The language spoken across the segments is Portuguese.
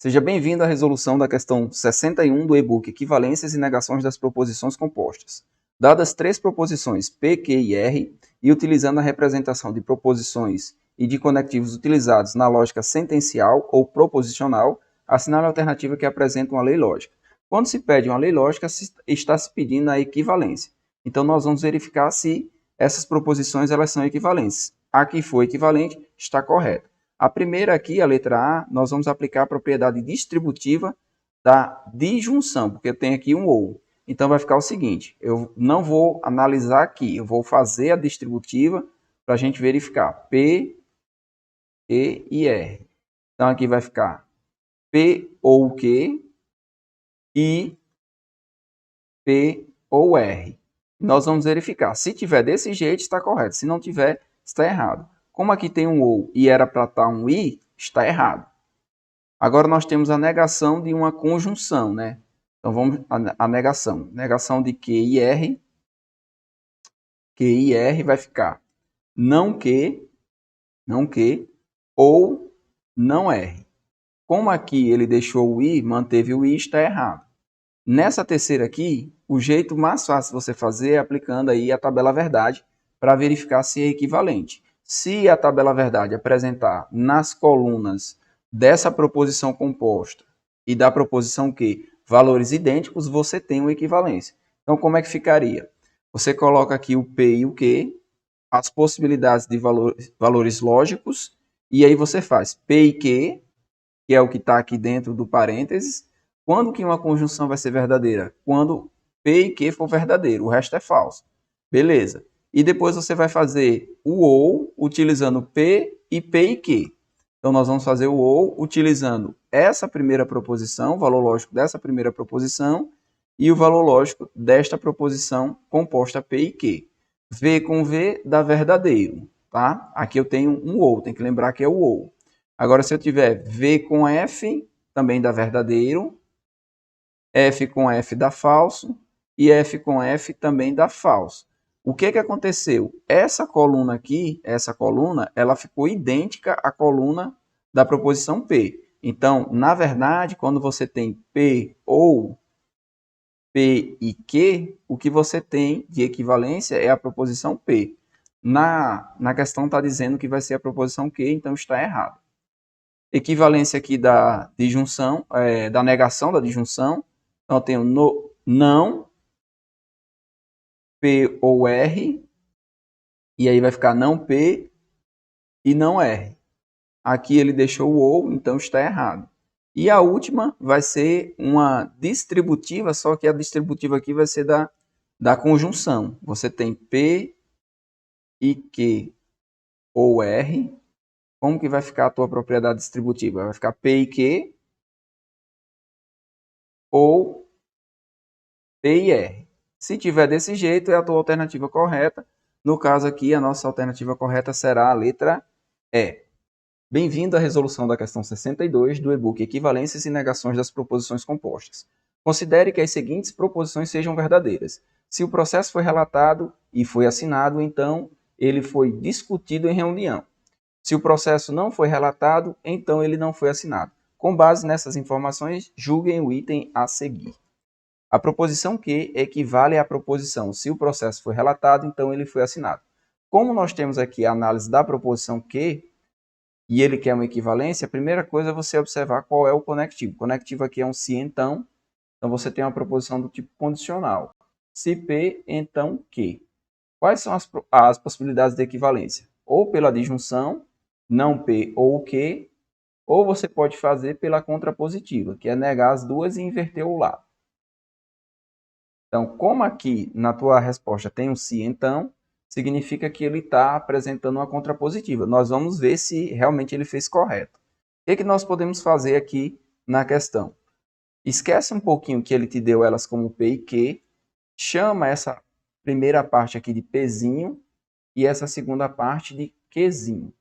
Seja bem-vindo à resolução da questão 61 do e-book Equivalências e Negações das Proposições Compostas. Dadas três proposições P, Q e R, e utilizando a representação de proposições e de conectivos utilizados na lógica sentencial ou proposicional, assinale a alternativa que apresenta uma lei lógica. Quando se pede uma lei lógica, está se pedindo a equivalência. Então, nós vamos verificar se essas proposições elas são equivalentes. A que for equivalente está correta. A primeira aqui, a letra A, nós vamos aplicar a propriedade distributiva da disjunção, porque eu tenho aqui um ou. Então, vai ficar o seguinte, eu não vou analisar aqui, eu vou fazer a distributiva para a gente verificar P, E e R. Então, aqui vai ficar P ou Q e P ou R. Nós vamos verificar. Se tiver desse jeito, está correto. Se não tiver, está errado. Como aqui tem um ou e era para estar um i, está errado. Agora nós temos a negação de uma conjunção, né? Então vamos a negação. Negação de Q e R. Q e R vai ficar não Q ou não R. Como aqui ele deixou o i, manteve o i, está errado. Nessa terceira aqui, o jeito mais fácil de você fazer é aplicando aí a tabela verdade para verificar se é equivalente. Se a tabela verdade apresentar nas colunas dessa proposição composta e da proposição Q valores idênticos, você tem uma equivalência. Então, como é que ficaria? Você coloca aqui o P e o Q, as possibilidades de valores lógicos, e aí você faz P e Q, que é o que está aqui dentro do parênteses. Quando que uma conjunção vai ser verdadeira? Quando P e Q for verdadeiro, o resto é falso. Beleza. E depois você vai fazer o ou utilizando P e Q. Então, nós vamos fazer o ou utilizando essa primeira proposição, o valor lógico dessa primeira proposição, e o valor lógico desta proposição composta P e Q. V com V dá verdadeiro, tá? Aqui eu tenho um ou, tem que lembrar que é o ou. Agora, se eu tiver V com F, também dá verdadeiro. F com F dá falso. E F com F também dá falso. O que aconteceu? Essa coluna aqui, ela ficou idêntica à coluna da proposição P. Então, na verdade, quando você tem P ou P e Q, o que você tem de equivalência é a proposição P. Na questão está dizendo que vai ser a proposição Q, então está errado. Equivalência aqui da disjunção, da negação da disjunção. Então, eu tenho não, P ou R, e aí vai ficar não P e não R. Aqui ele deixou o ou, então está errado. E a última vai ser uma distributiva, só que a distributiva aqui vai ser da conjunção. Você tem P e Q ou R. Como que vai ficar a tua propriedade distributiva? Vai ficar P e Q ou P e R. Se tiver desse jeito, é a tua alternativa correta. No caso aqui, a nossa alternativa correta será a letra E. Bem-vindo à resolução da questão 62 do e-book Equivalências e Negações das Proposições Compostas. Considere que as seguintes proposições sejam verdadeiras. Se o processo foi relatado e foi assinado, então ele foi discutido em reunião. Se o processo não foi relatado, então ele não foi assinado. Com base nessas informações, julguem o item a seguir. A proposição Q equivale à proposição se o processo foi relatado, então ele foi assinado. Como nós temos aqui a análise da proposição Q, e ele quer uma equivalência, a primeira coisa é você observar qual é o conectivo. O conectivo aqui é um se então, então você tem uma proposição do tipo condicional. Se P, então Q. Quais são as possibilidades de equivalência? Ou pela disjunção, não P ou Q, ou você pode fazer pela contrapositiva, que é negar as duas e inverter o lado. Então, como aqui na tua resposta tem um se então, significa que ele está apresentando uma contrapositiva. Nós vamos ver se realmente ele fez correto. O que nós podemos fazer aqui na questão? Esquece um pouquinho que ele te deu elas como P e Q, chama essa primeira parte aqui de Pzinho e essa segunda parte de Qzinho.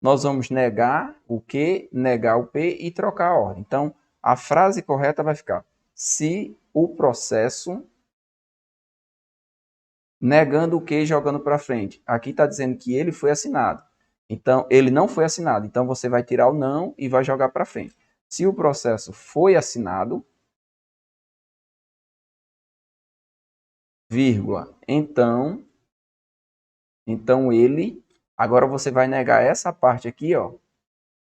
Nós vamos negar o Q, negar o P e trocar a ordem. Então, a frase correta vai ficar: se o processo... negando o Q e jogando para frente. Aqui está dizendo que ele foi assinado. Então, ele não foi assinado. Então, você vai tirar o não e vai jogar para frente. Se o processo foi assinado, vírgula, então ele, agora você vai negar essa parte aqui, ó,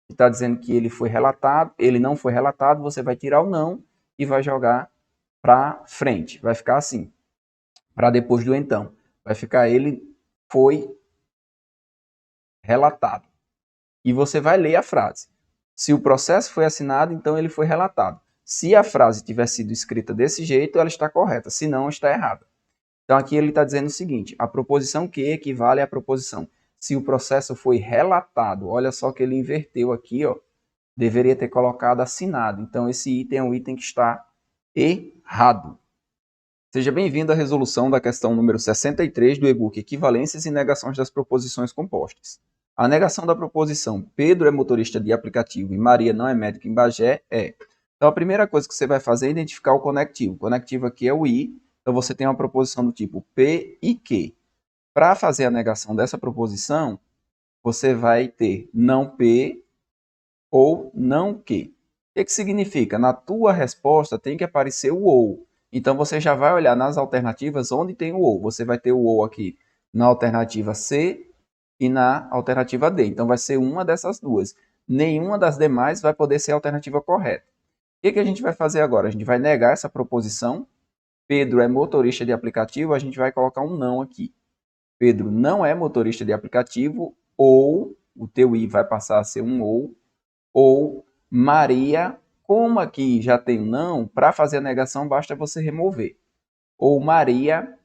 que está dizendo que ele foi relatado, ele não foi relatado, você vai tirar o não e vai jogar para frente. Vai ficar assim, para depois do então. Vai ficar ele foi relatado. E você vai ler a frase. Se o processo foi assinado, então ele foi relatado. Se a frase tiver sido escrita desse jeito, ela está correta, se não, está errada. Então aqui ele está dizendo o seguinte, a proposição que equivale à proposição. Se o processo foi relatado, olha só que ele inverteu aqui, ó, deveria ter colocado assinado. Então esse item é um item que está errado. Seja bem-vindo à resolução da questão número 63 do e-book Equivalências e Negações das Proposições Compostas. A negação da proposição Pedro é motorista de aplicativo e Maria não é médica em Bagé é. Então a primeira coisa que você vai fazer é identificar o conectivo. O conectivo aqui é o I. Então, você tem uma proposição do tipo P e Q. Para fazer a negação dessa proposição, você vai ter não P ou não Q. O que significa? Na tua resposta tem que aparecer o ou. Então, você já vai olhar nas alternativas onde tem o ou. Você vai ter o ou aqui na alternativa C e na alternativa D. Então, vai ser uma dessas duas. Nenhuma das demais vai poder ser a alternativa correta. O que a gente vai fazer agora? A gente vai negar essa proposição. Pedro é motorista de aplicativo, a gente vai colocar um não aqui. Pedro não é motorista de aplicativo, ou, o teu i vai passar a ser um ou Maria, como aqui já tem um não, para fazer a negação basta você remover. Ou Maria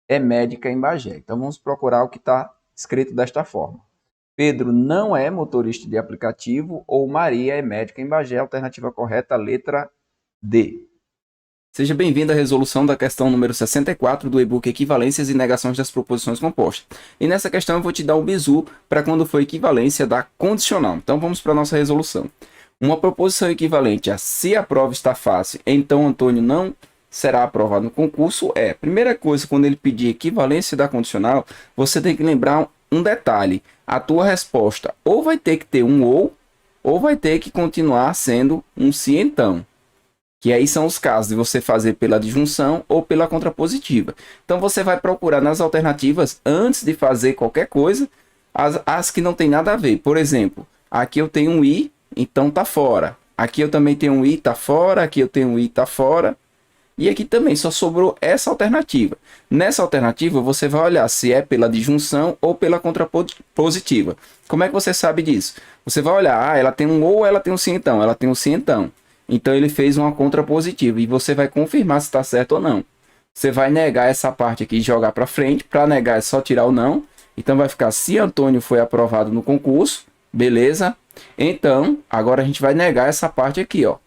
é médica em Bagé. Então vamos procurar o que está escrito desta forma. Pedro não é motorista de aplicativo, ou Maria é médica em Bagé. Alternativa correta, letra D. Seja bem-vindo à resolução da questão número 64 do e-book Equivalências e Negações das Proposições Compostas. E nessa questão eu vou te dar um bizu para quando for equivalência da condicional. Então vamos para a nossa resolução. Uma proposição equivalente a se a prova está fácil, então Antônio não será aprovado no concurso é, primeira coisa, quando ele pedir equivalência da condicional, você tem que lembrar um detalhe. A tua resposta ou vai ter que ter um ou vai ter que continuar sendo um se então. Que aí são os casos de você fazer pela disjunção ou pela contrapositiva. Então você vai procurar nas alternativas, antes de fazer qualquer coisa, as que não tem nada a ver. Por exemplo, aqui eu tenho um i, então tá fora. Aqui eu também tenho um i, tá fora. Aqui eu tenho um i, tá fora. E aqui também só sobrou essa alternativa. Nessa alternativa você vai olhar se é pela disjunção ou pela contrapositiva. Como é que você sabe disso? Você vai olhar, ela tem um ou ela tem um sim então. Ela tem um sim então. Então ele fez uma contrapositiva e você vai confirmar se está certo ou não. Você vai negar essa parte aqui e jogar para frente. Para negar é só tirar o não. Então vai ficar se Antônio foi aprovado no concurso. Beleza? Então agora a gente vai negar essa parte aqui, ó.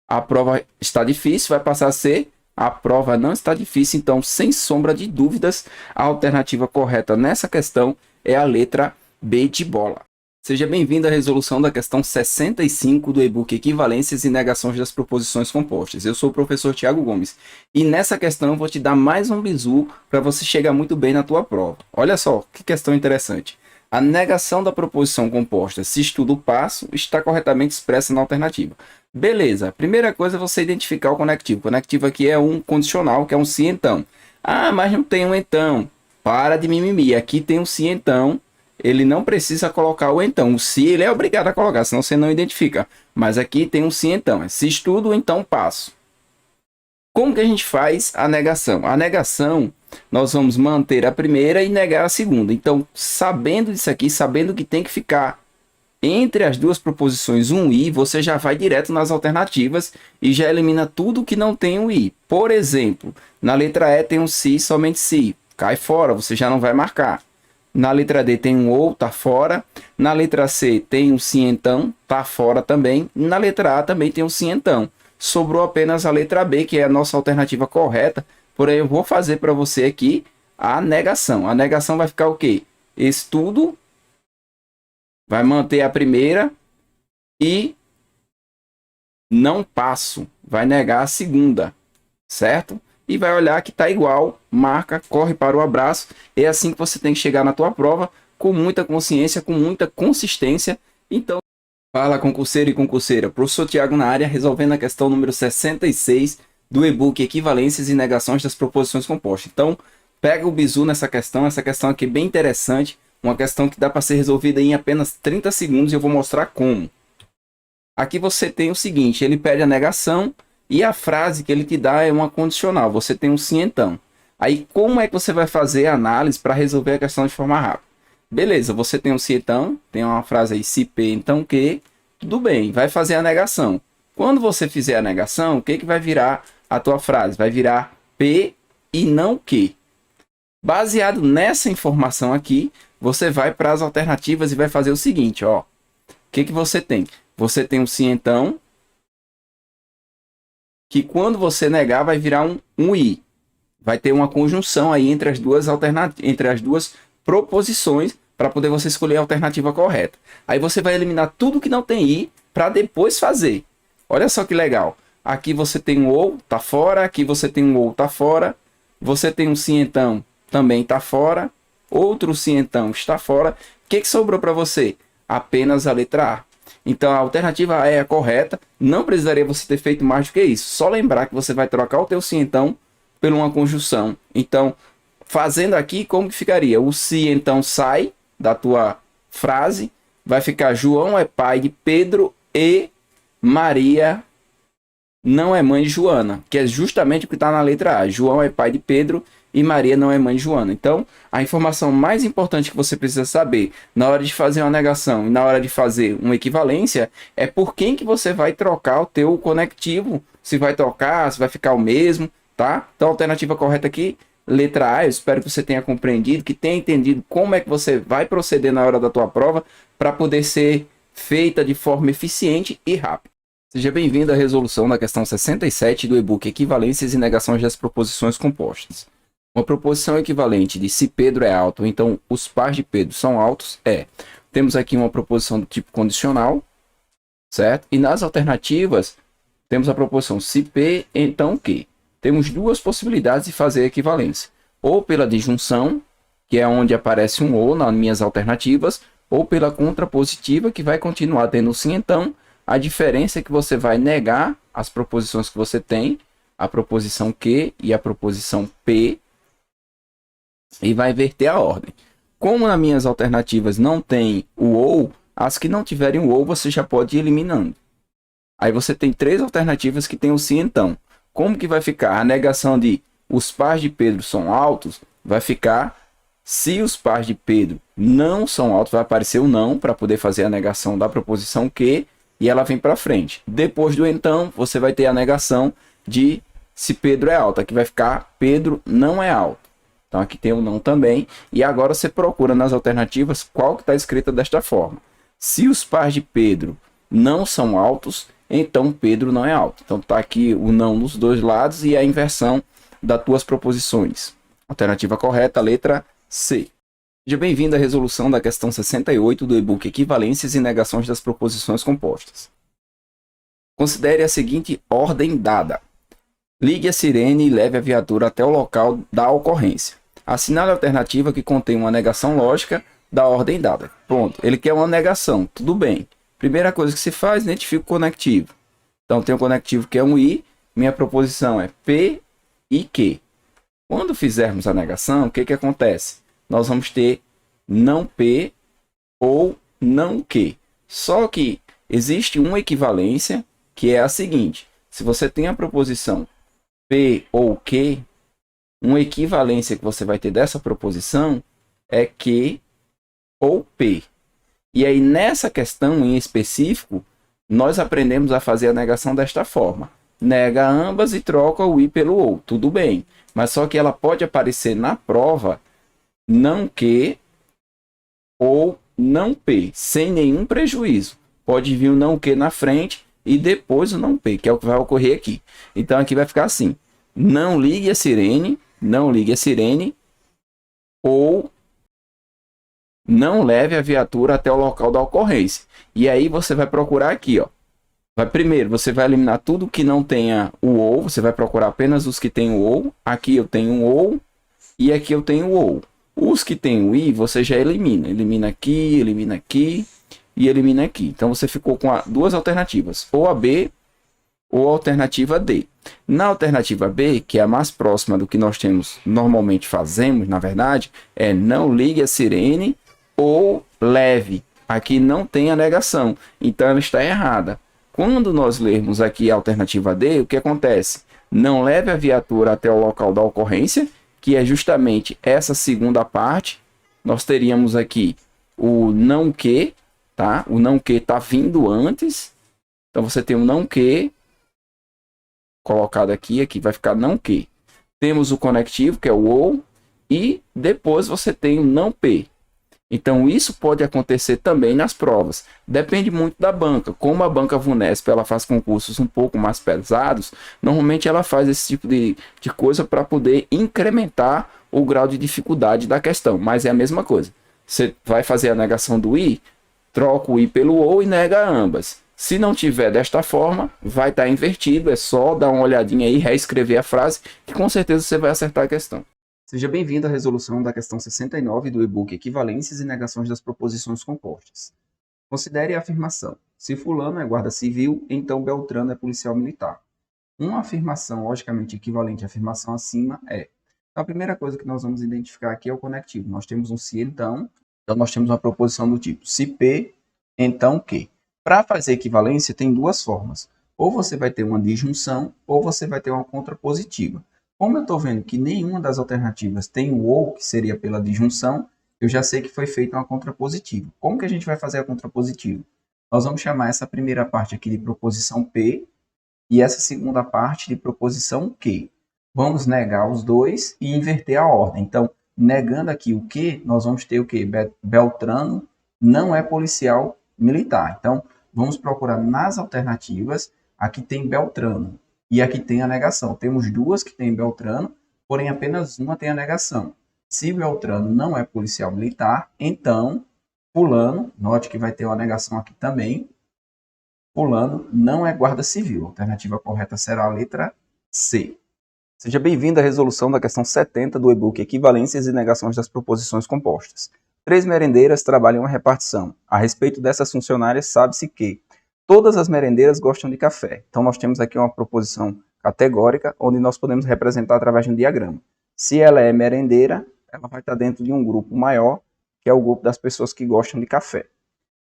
A prova está difícil, vai passar a ser a prova não está difícil. Então, sem sombra de dúvidas, a alternativa correta nessa questão é a letra B de bola. Seja bem-vindo à resolução da questão 65 do e-book Equivalências e Negações das Proposições Compostas. Eu sou o professor Tiago Gomes e nessa questão eu vou te dar mais um bizu para você chegar muito bem na tua prova. Olha só, que questão interessante. A negação da proposição composta, se estuda o passo, está corretamente expressa na alternativa. Beleza, primeira coisa é você identificar o conectivo. O conectivo aqui é um condicional, que é um se então. Ah, mas não tem um então. Para de mimimi, aqui tem um se então. Ele não precisa colocar o então. O se ele é obrigado a colocar, senão você não identifica. Mas aqui tem um se então. Se estudo, então passo. Como que a gente faz a negação? A negação, nós vamos manter a primeira e negar a segunda. Então, sabendo disso aqui, sabendo que tem que ficar entre as duas proposições um i, você já vai direto nas alternativas e já elimina tudo que não tem um i. Por exemplo, na letra E tem um se, somente se. Cai fora, você já não vai marcar. Na letra D tem um ou, tá fora. Na letra C tem um sim então, tá fora também. Na letra A também tem um sim então. Sobrou apenas a letra B, que é a nossa alternativa correta. Porém, eu vou fazer para você aqui a negação. A negação vai ficar o quê? Estudo, vai manter a primeira e não passo. Vai negar a segunda, certo? E vai olhar que está igual, marca, corre para o abraço. É assim que você tem que chegar na tua prova, com muita consciência, com muita consistência. Então, Fala, concurseiro e concurseira. Professor Tiago na área, resolvendo a questão número 66 do e-book Equivalências e Negações das Proposições Compostas. Então, pega o bizu nessa questão. Essa questão aqui é bem interessante. Uma questão que dá para ser resolvida em apenas 30 segundos e eu vou mostrar como. Aqui você tem o seguinte, ele pede a negação e a frase que ele te dá é uma condicional. Você tem um sim, então. Aí, como é que você vai fazer a análise para resolver a questão de forma rápida? Beleza, você tem um se então, tem uma frase aí, se P, então que, tudo bem, vai fazer a negação. Quando você fizer a negação, o que vai virar a tua frase? Vai virar P e não que. Baseado nessa informação aqui, você vai para as alternativas e vai fazer o seguinte, ó. O que você tem? Você tem um se então, que quando você negar vai virar um i. Vai ter uma conjunção aí entre as duas entre as duas proposições para poder você escolher a alternativa correta. Aí você vai eliminar tudo que não tem i para depois fazer. Olha só que legal. Aqui você tem um ou, tá fora. Aqui você tem um ou, tá fora. Você tem um sim então, também tá fora. Outro sim então está fora. O que sobrou para você? Apenas a letra A. Então a alternativa A é a correta. Não precisaria você ter feito mais do que isso. Só lembrar que você vai trocar o teu sim então por uma conjunção. Então, fazendo aqui, como que ficaria? O se então sai da tua frase, vai ficar João é pai de Pedro e Maria não é mãe de Joana, que é justamente o que está na letra A. João é pai de Pedro e Maria não é mãe de Joana. Então, a informação mais importante que você precisa saber na hora de fazer uma negação e na hora de fazer uma equivalência é por quem que você vai trocar o teu conectivo. Se vai trocar, se vai ficar o mesmo, tá? Então, a alternativa correta aqui, letra A. Eu espero que você tenha compreendido, que tenha entendido como é que você vai proceder na hora da tua prova para poder ser feita de forma eficiente e rápida. Seja bem-vindo à resolução da questão 67 do e-book Equivalências e Negações das Proposições Compostas. Uma proposição equivalente de se Pedro é alto, então os pares de Pedro são altos, temos aqui uma proposição do tipo condicional, certo? E nas alternativas, temos a proposição se P, então que. Temos duas possibilidades de fazer a equivalência. Ou pela disjunção, que é onde aparece um ou nas minhas alternativas, ou pela contrapositiva, que vai continuar tendo sim, então. A diferença é que você vai negar as proposições que você tem, a proposição que e a proposição P, e vai inverter a ordem. Como nas minhas alternativas não tem o ou, as que não tiverem o ou você já pode ir eliminando. Aí você tem três alternativas que tem o sim, então. Como que vai ficar? A negação de os pares de Pedro são altos, vai ficar se os pares de Pedro não são altos, vai aparecer o não para poder fazer a negação da proposição que, e ela vem para frente. Depois do então, você vai ter a negação de se Pedro é alto. Aqui vai ficar Pedro não é alto. Então aqui tem o não também. E agora você procura nas alternativas qual que está escrita desta forma. Se os pares de Pedro não são altos, então Pedro não é alto. Então está aqui o não nos dois lados e a inversão das tuas proposições. Alternativa correta, letra C. Seja bem-vindo à resolução da questão 68 do e-book Equivalências e Negações das Proposições Compostas. Considere a seguinte ordem dada. Ligue a sirene e leve a viatura até o local da ocorrência. Assinale a alternativa que contém uma negação lógica da ordem dada. Pronto, ele quer uma negação, tudo bem. Primeira coisa que se faz, identifica o conectivo. Então, tem um conectivo que é um i, minha proposição é P e Q. Quando fizermos a negação, o que acontece? Nós vamos ter não P ou não Q. Só que existe uma equivalência que é a seguinte. Se você tem a proposição P ou Q, uma equivalência que você vai ter dessa proposição é Q ou P. E aí nessa questão em específico, nós aprendemos a fazer a negação desta forma. Nega ambas e troca o i pelo ou. Tudo bem. Mas só que ela pode aparecer na prova não Q ou não P, sem nenhum prejuízo. Pode vir o não Q na frente e depois o não P, que é o que vai ocorrer aqui. Então aqui vai ficar assim: não ligue a sirene, ou não leve a viatura até o local da ocorrência. E aí você vai procurar aqui, ó. Primeiro, você vai eliminar tudo que não tenha o ou, você vai procurar apenas os que tem o ou. Aqui eu tenho um ou e aqui eu tenho o ou. Os que tem o i, você já elimina. Elimina aqui, e elimina aqui. Então você ficou com duas alternativas, ou a B ou a alternativa D. Na alternativa B, que é a mais próxima do que nós temos, normalmente fazemos, na verdade, é não ligue a sirene ou leve. Aqui não tem a negação, então ela está errada. Quando nós lermos aqui a alternativa D, o que acontece? Não leve a viatura até o local da ocorrência, que é justamente essa segunda parte. Nós teríamos aqui o não que, tá? O não que está vindo antes. Então você tem o não que colocado aqui vai ficar não que. Temos o conectivo, que é o ou, e depois você tem o não p. Então isso pode acontecer também nas provas. Depende muito da banca. Como a banca Vunesp ela faz concursos um pouco mais pesados, normalmente ela faz esse tipo de coisa para poder incrementar o grau de dificuldade da questão. Mas é a mesma coisa. Você vai fazer a negação do i, troca o i pelo ou e nega ambas. Se não tiver desta forma, vai estar invertido. É só dar uma olhadinha aí, reescrever a frase, que com certeza você vai acertar a questão. Seja bem-vindo à resolução da questão 69 do e-book Equivalências e Negações das Proposições Compostas. Considere a afirmação: se fulano é guarda civil, então Beltrano é policial militar. Uma afirmação logicamente equivalente à afirmação acima é... Então, a primeira coisa que nós vamos identificar aqui é o conectivo. Nós temos um se, então nós temos uma proposição do tipo se P, então Q. Para fazer equivalência, tem duas formas. Ou você vai ter uma disjunção, ou você vai ter uma contrapositiva. Como eu estou vendo que nenhuma das alternativas tem o ou, que seria pela disjunção, eu já sei que foi feita uma contrapositiva. Como que a gente vai fazer a contrapositiva? Nós vamos chamar essa primeira parte aqui de proposição P e essa segunda parte de proposição Q. Vamos negar os dois e inverter a ordem. Então, negando aqui o Q, nós vamos ter o quê? Beltrano não é policial militar. Então, vamos procurar nas alternativas. Aqui tem Beltrano e aqui tem a negação. Temos duas que tem Beltrano, porém apenas uma tem a negação. Se Beltrano não é policial militar, então fulano, note que vai ter uma negação aqui também, fulano não é guarda civil. A alternativa correta será a letra C. Seja bem-vindo à resolução da questão 70 do e-book Equivalências e Negações das Proposições Compostas. 3 merendeiras trabalham a repartição. A respeito dessas funcionárias, sabe-se que todas as merendeiras gostam de café. Então, nós temos aqui uma proposição categórica, onde nós podemos representar através de um diagrama. Se ela é merendeira, ela vai estar dentro de um grupo maior, que é o grupo das pessoas que gostam de café.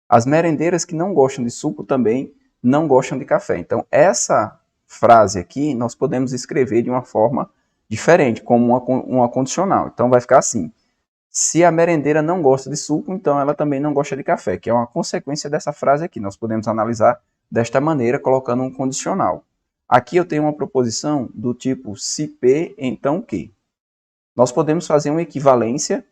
As merendeiras que não gostam de suco também não gostam de café. Então, essa frase aqui, nós podemos escrever de uma forma diferente, como uma condicional. Então, vai ficar assim. Se a merendeira não gosta de suco, então ela também não gosta de café, que é uma consequência dessa frase aqui. Nós podemos analisar desta maneira, colocando um condicional. Aqui eu tenho uma proposição do tipo se P, então Q. Nós podemos fazer uma equivalência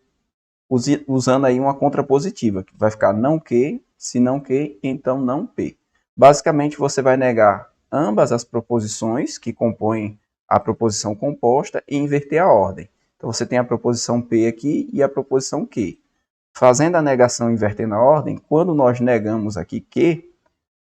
usando aí uma contrapositiva, que vai ficar não Q, se não Q, então não P. Basicamente, você vai negar ambas as proposições que compõem a proposição composta e inverter a ordem. Então, você tem a proposição P aqui e a proposição Q. Fazendo a negação e invertendo a ordem, quando nós negamos aqui Q,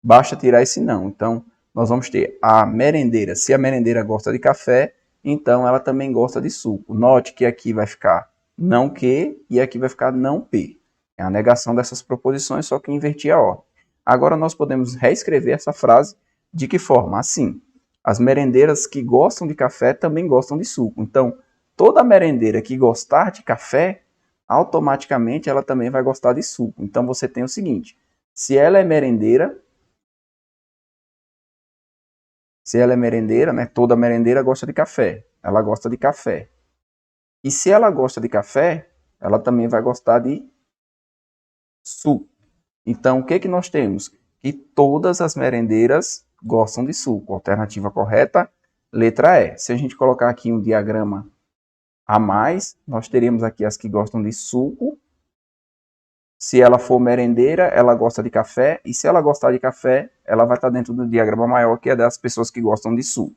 basta tirar esse não. Então, nós vamos ter a merendeira. Se a merendeira gosta de café, então ela também gosta de suco. Note que aqui vai ficar não Q e aqui vai ficar não P. É a negação dessas proposições, só que inverti a ordem. Agora, nós podemos reescrever essa frase de que forma? Assim, as merendeiras que gostam de café também gostam de suco. Então, toda merendeira que gostar de café, automaticamente ela também vai gostar de suco. Então, você tem o seguinte, se ela é merendeira, né, toda merendeira gosta de café. Ela gosta de café. E se ela gosta de café, ela também vai gostar de suco. Então, o que que nós temos? Que todas as merendeiras gostam de suco. Alternativa correta, letra E. Se a gente colocar aqui um diagrama a mais, nós teríamos aqui as que gostam de suco. Se ela for merendeira, ela gosta de café. E se ela gostar de café, ela vai estar dentro do diagrama maior, que é das pessoas que gostam de suco.